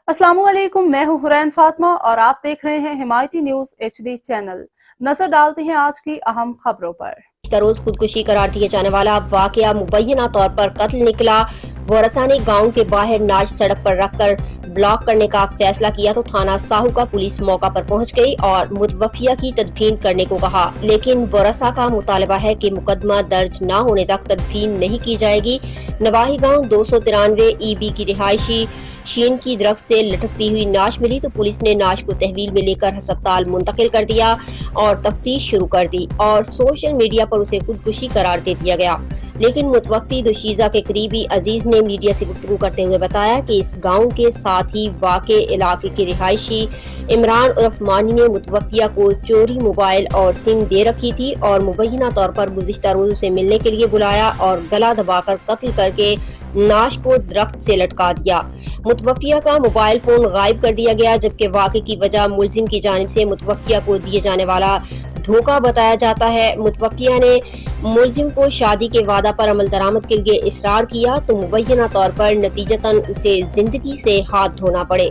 अस्सलाम वालेकुम, मैं हूं हुरैन फातिमा और आप देख रहे हैं हिमायती न्यूज HD चैनल। नजर डालते हैं आज की अहम खबरों पर। रोज खुदकुशी करार दिए जाने वाला वाकया मुबैना तौर पर कत्ल निकला। वरसा ने गांव के बाहर नाच सड़क पर रखकर ब्लॉक करने का फैसला किया तो थाना साहू का पुलिस मौका पर पहुंच गई और मुतवफिया की तदफीन करने को कहा, लेकिन वरसा का मुतालबा है कि मुकदमा दर्ज न होने तक तदफीन नहीं की जाएगी। नवाही गांव 293 EB की रिहायशी शीन की दरख्त से लटकती हुई नाश मिली तो पुलिस ने नाश को तहवील में लेकर अस्पताल मुंतकिल कर दिया और तफ्तीश शुरू कर दी और सोशल मीडिया पर उसे खुदकुशी करार दे दिया गया। लेकिन मुतवफ़्फ़ी दुशीजा के करीबी अजीज ने मीडिया से गुफ्तगू करते हुए बताया कि इस गांव के साथ ही वाक़े इलाके के रिहायशी इमरान उर्फ मानी ने मुतवफ़्फ़िया को चोरी मोबाइल और सिम दे रखी थी और मुबैना तौर पर गुज़िश्ता रोज उसे मिलने के लिए बुलाया और गला दबाकर कत्ल करके नाश को दरख्त से लटका दिया। मुतवफ़्फ़िया का मोबाइल फोन गायब कर दिया गया, जबकि वाक़े की वजह मुलजिम की जानिब से मुतवफ़्फ़िया को दिए जाने वाला धोखा बताया जाता है। मुतवफ़्फ़िया ने मुलजिम को शादी के वादा पर अमल दरामद के लिए इसरार किया तो मुबैना तौर पर नतीजतन उसे जिंदगी से हाथ धोना पड़े।